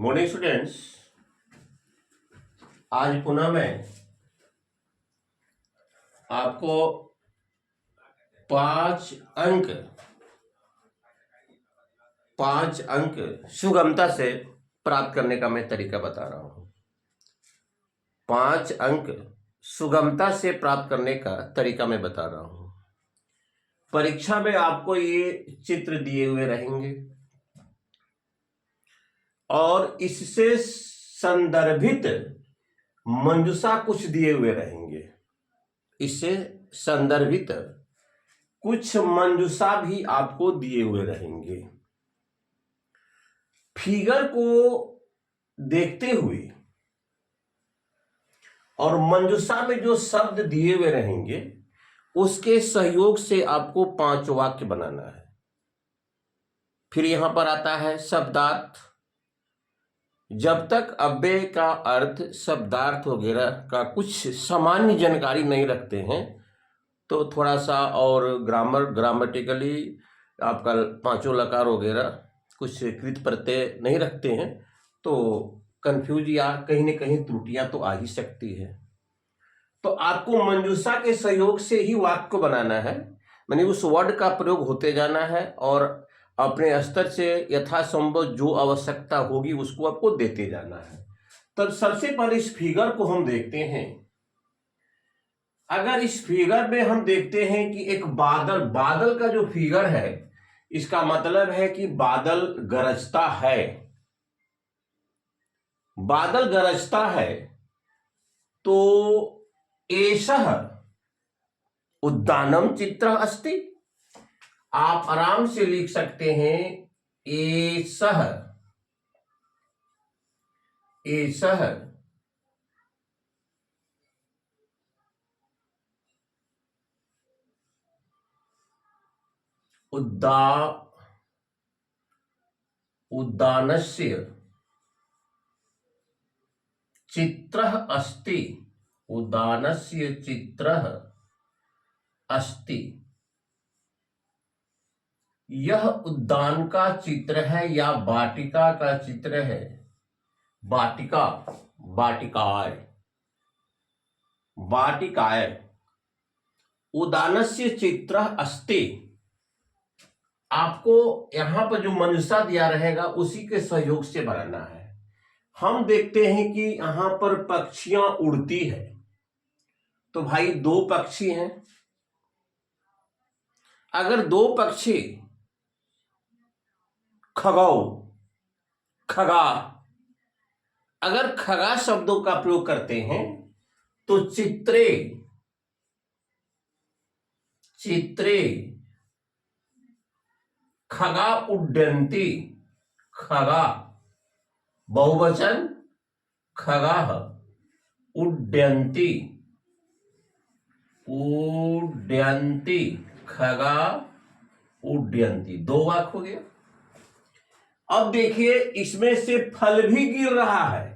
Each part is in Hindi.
मॉर्निंग स्टूडेंट्स, आज पुनः मैं आपको 5 अंक सुगमता से प्राप्त करने का मैं तरीका बता रहा हूं। 5 अंक सुगमता से प्राप्त करने का तरीका मैं बता रहा हूं। परीक्षा में आपको ये चित्र दिए हुए रहेंगे और इससे संदर्भित मंजूषा कुछ दिए हुए रहेंगे। इससे संदर्भित कुछ मंजूषा भी आपको दिए हुए रहेंगे। फिगर को देखते हुए और मंजूषा में जो शब्द दिए हुए रहेंगे उसके सहयोग से आपको 5 वाक्य बनाना है। फिर यहां पर आता है शब्दार्थ। जब तक अव्यय का अर्थ, शब्दार्थ वगैरह का कुछ सामान्य जानकारी नहीं रखते हैं तो थोड़ा सा, और ग्रामेटिकली आपका 5 लकार वगैरह कुछ कृत प्रत्यय नहीं रखते हैं तो कंफ्यूज या कहीं न कहीं त्रुटियां तो आ ही सकती है। तो आपको मंजूषा के सहयोग से ही वाक्य को बनाना है, माने उस वर्ड का प्रयोग होते जाना है और अपने स्तर से यथासंभव जो आवश्यकता होगी उसको आपको देते जाना है। तब सबसे पहले इस फिगर को हम देखते हैं। अगर इस फिगर में हम देखते हैं कि एक बादल का जो फिगर है, इसका मतलब है कि बादल गरजता है। बादल गरजता है तो एषः उद्यानम चित्र अस्ति। आप आराम से लिख सकते हैं एषः उद्यानस्य चित्रः अस्ति। उद्यानस्य चित्रः अस्ति। यह उद्यान का चित्र है या वाटिका का चित्र है। वाटिकाय उद्यानस्य चित्रः अस्ति। आपको यहां पर जो मंजूषा दिया रहेगा उसी के सहयोग से बनाना है। हम देखते हैं कि यहां पर पक्षियां उड़ती है, तो भाई 2 पक्षी हैं। अगर 2 पक्षी खगा, अगर खगा शब्दों का प्रयोग करते हैं तो चित्रे खगा उड्डयन्ति। खगा बहुवचन, खगाः उड्डयन्ति खगा उड्डयन्ति। 2 वाक्य हो गया। अब देखिए इसमें से फल भी गिर रहा है।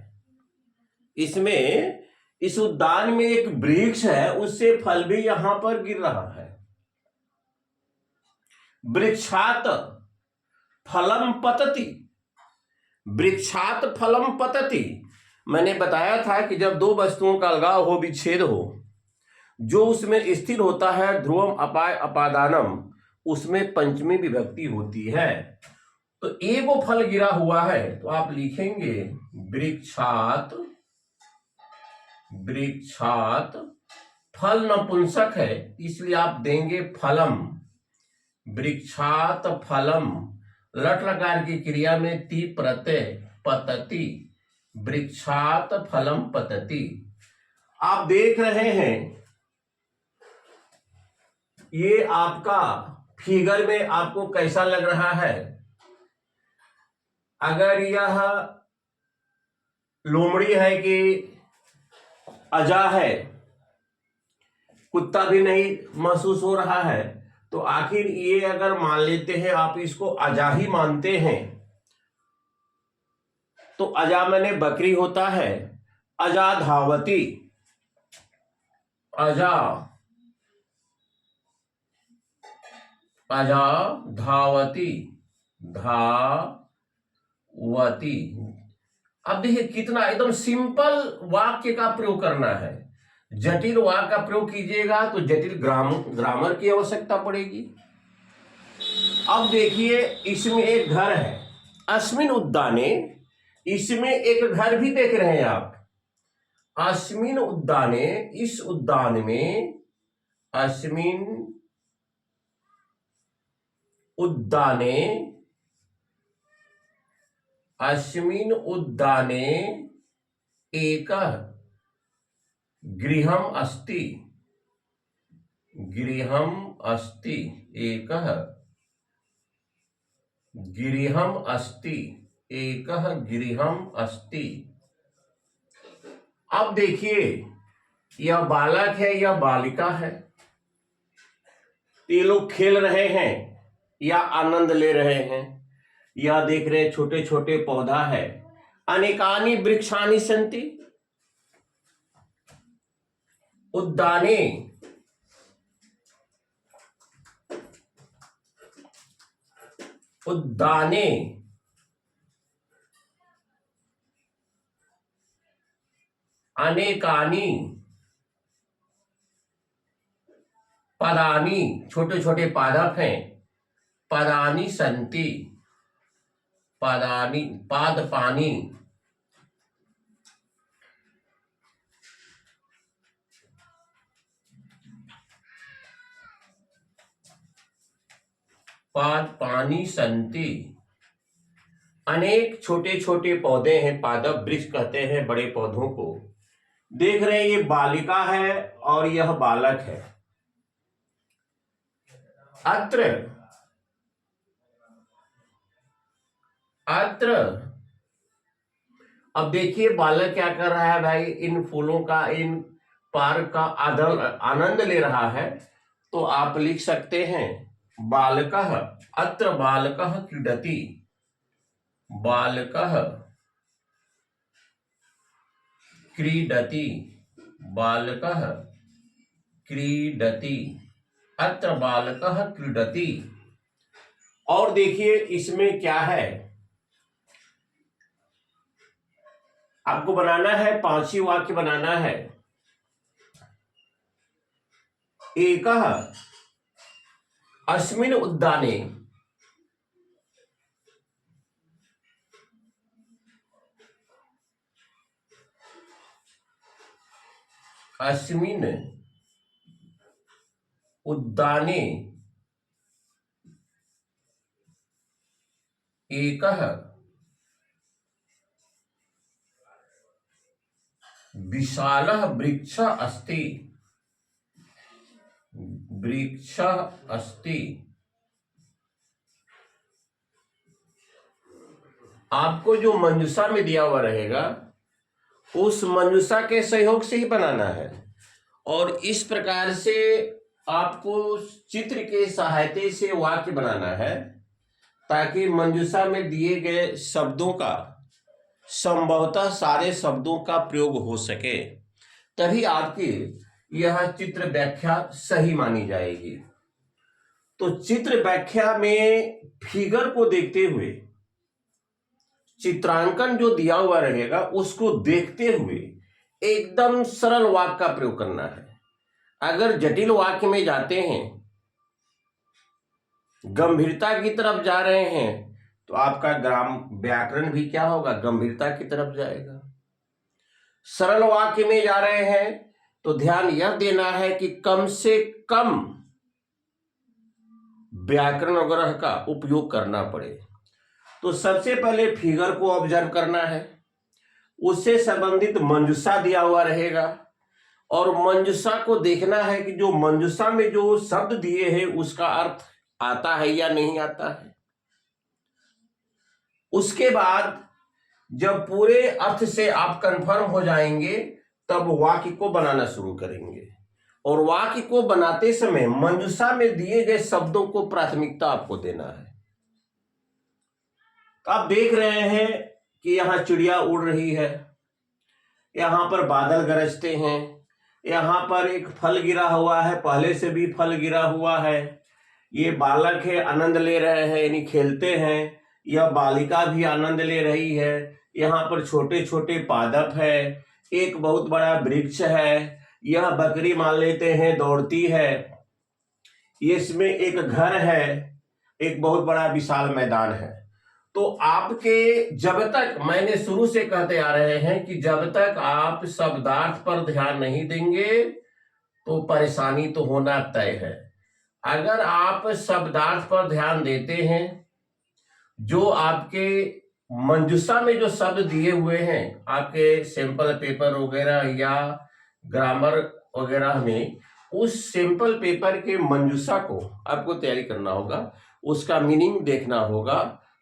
इसमें इस उद्यान में एक वृक्ष है, उससे फल भी यहां पर गिर रहा है। वृक्षात फलम पतति। वृक्षात फलम पतति। मैंने बताया था कि जब 2 वस्तुओं का अलगाव हो, विच्छेद हो, जो उसमें स्थिर होता है ध्रुवम अपाय अपादानम, उसमें पंचमी विभक्ति होती है। तो एगो फल गिरा हुआ है तो आप लिखेंगे वृक्षात फल नपुंसक है इसलिए आप देंगे फलम। वृक्षात फलम, लट लकार की क्रिया में ती प्रत्यय पतति। वृक्षात फलम पतति। आप देख रहे हैं ये आपका फिगर में आपको कैसा लग रहा है। अगर यह लोमड़ी है कि अजा है, कुत्ता भी नहीं महसूस हो रहा है, तो आखिर ये अगर मान लेते हैं, आप इसको अजा ही मानते हैं, तो अजा मैंने बकरी होता है। अजा धावती, अजा धावती, अब देखिए कितना एकदम सिंपल वाक्य का प्रयोग करना है। जटिल वाक्य का प्रयोग कीजिएगा तो जटिल ग्रामर की आवश्यकता पड़ेगी। अब देखिए इसमें एक घर है, अस्मिन उद्याने, इसमें एक घर भी देख रहे हैं आप। अस्मिन उद्याने, इस उद्यान में, अस्मिन उद्याने, अस्मिन उद्याने एकः गृहम् अस्ति, गृहम् अस्ति, एकः गृहम् अस्ति, एकः गृहम् अस्ति। अब देखिए यह बालक है, यह बालिका है, ये लोग खेल रहे हैं या आनंद ले रहे हैं। यह देख रहे छोटे छोटे पौधा है। अनेकानि वृक्षानि सन्ति उद्याने, उद्याने अनेकानि पदानि, छोटे छोटे पादप हैं, पदानि सन्ति, पदानि पादपानि, पादपानि सन्ति। अनेक छोटे छोटे पौधे हैं, पादप वृक्ष कहते हैं बड़े पौधों को। देख रहे हैं ये बालिका है और यह बालक है। अत्र, अत्र, अब देखिए बालक क्या कर रहा है भाई, इन फूलों का, इन पार्क का आनंद ले रहा है। तो आप लिख सकते हैं बालकः, अत्र बालकः क्रीडति, बालकः क्रीडति, बालकः क्रीडति, अत्र बालकः क्रीडति। और देखिए इसमें क्या है, आपको बनाना है, पांचवी वाक्य बनाना है। एकः अस्मिन् उद्याने, अस्मिन् उद्याने एकः विशालः वृक्षः अस्ति, वृक्षः अस्ति। आपको जो मंजूषा में दिया हुआ रहेगा उस मंजूषा के सहयोग से ही बनाना है। और इस प्रकार से आपको चित्र के सहायता से वाक्य बनाना है ताकि मंजूषा में दिए गए शब्दों का, संभवतः सारे शब्दों का प्रयोग हो सके, तभी आपकी यह चित्र व्याख्या सही मानी जाएगी। तो चित्र व्याख्या में फिगर को देखते हुए, चित्रांकन जो दिया हुआ रहेगा उसको देखते हुए एकदम सरल वाक्य का प्रयोग करना है। अगर जटिल वाक्य में जाते हैं, गंभीरता की तरफ जा रहे हैं, तो आपका व्याकरण भी क्या होगा, गंभीरता की तरफ जाएगा। सरल वाक्य में जा रहे हैं तो ध्यान यह देना है कि कम से कम व्याकरण वगैरह का उपयोग करना पड़े। तो सबसे पहले फिगर को ऑब्जर्व करना है, उससे संबंधित मंजूषा दिया हुआ रहेगा और मंजूषा को देखना है कि जो मंजूषा में जो शब्द दिए हैं उसका अर्थ आता है या नहीं आता है। उसके बाद जब पूरे अर्थ से आप कंफर्म हो जाएंगे तब वाक्य को बनाना शुरू करेंगे। और वाक्य को बनाते समय मंजूषा में दिए गए शब्दों को प्राथमिकता आपको देना है। आप देख रहे हैं कि यहां चिड़िया उड़ रही है, यहां पर बादल गरजते हैं, यहां पर एक फल गिरा हुआ है, पहले से भी फल गिरा हुआ है। ये बालक है, आनंद ले रहे हैं यानी खेलते हैं। यह बालिका भी आनंद ले रही है, यहाँ पर छोटे छोटे पादप है, एक बहुत बड़ा वृक्ष है, यह बकरी मान लेते हैं दौड़ती है, इसमें एक घर है, एक बहुत बड़ा विशाल मैदान है। तो आपके जब तक, मैंने शुरू से कहते आ रहे हैं कि जब तक आप शब्दार्थ पर ध्यान नहीं देंगे तो परेशानी तो होना तय है। अगर आप शब्दार्थ पर ध्यान देते हैं, जो आपके मंजूषा में जो शब्द दिए हुए हैं आपके सैंपल पेपर वगैरह या ग्रामर वगैरह में, उस सैंपल पेपर के मंजूषा को आपको तैयारी करना होगा, उसका मीनिंग देखना होगा,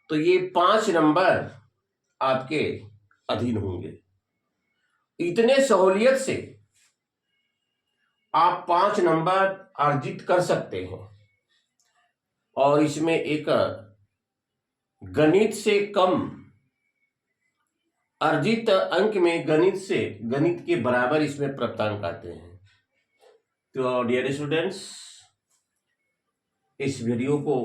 तो ये 5 नंबर आपके अधीन होंगे। इतने सहूलियत से आप 5 नंबर अर्जित कर सकते हैं। और इसमें एक गणित से कम अर्जित अंक में गणित के बराबर इसमें प्राप्तांक आते हैं। तो डियर स्टूडेंट्स, इस वीडियो को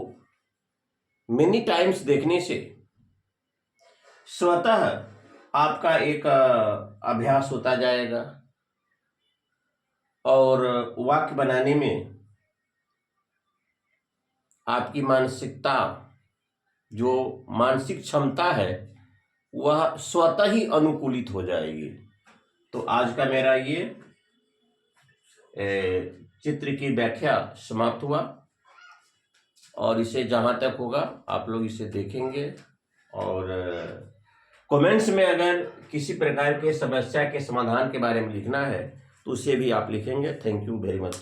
मेनी टाइम्स देखने से स्वतः आपका एक अभ्यास होता जाएगा और वाक्य बनाने में आपकी मानसिकता, जो मानसिक क्षमता है, वह स्वतः ही अनुकूलित हो जाएगी। तो आज का मेरा ये चित्र की व्याख्या समाप्त हुआ, और इसे जहां तक होगा आप लोग इसे देखेंगे, और कमेंट्स में अगर किसी प्रकार के समस्या के समाधान के बारे में लिखना है तो उसे भी आप लिखेंगे। Thank you very much.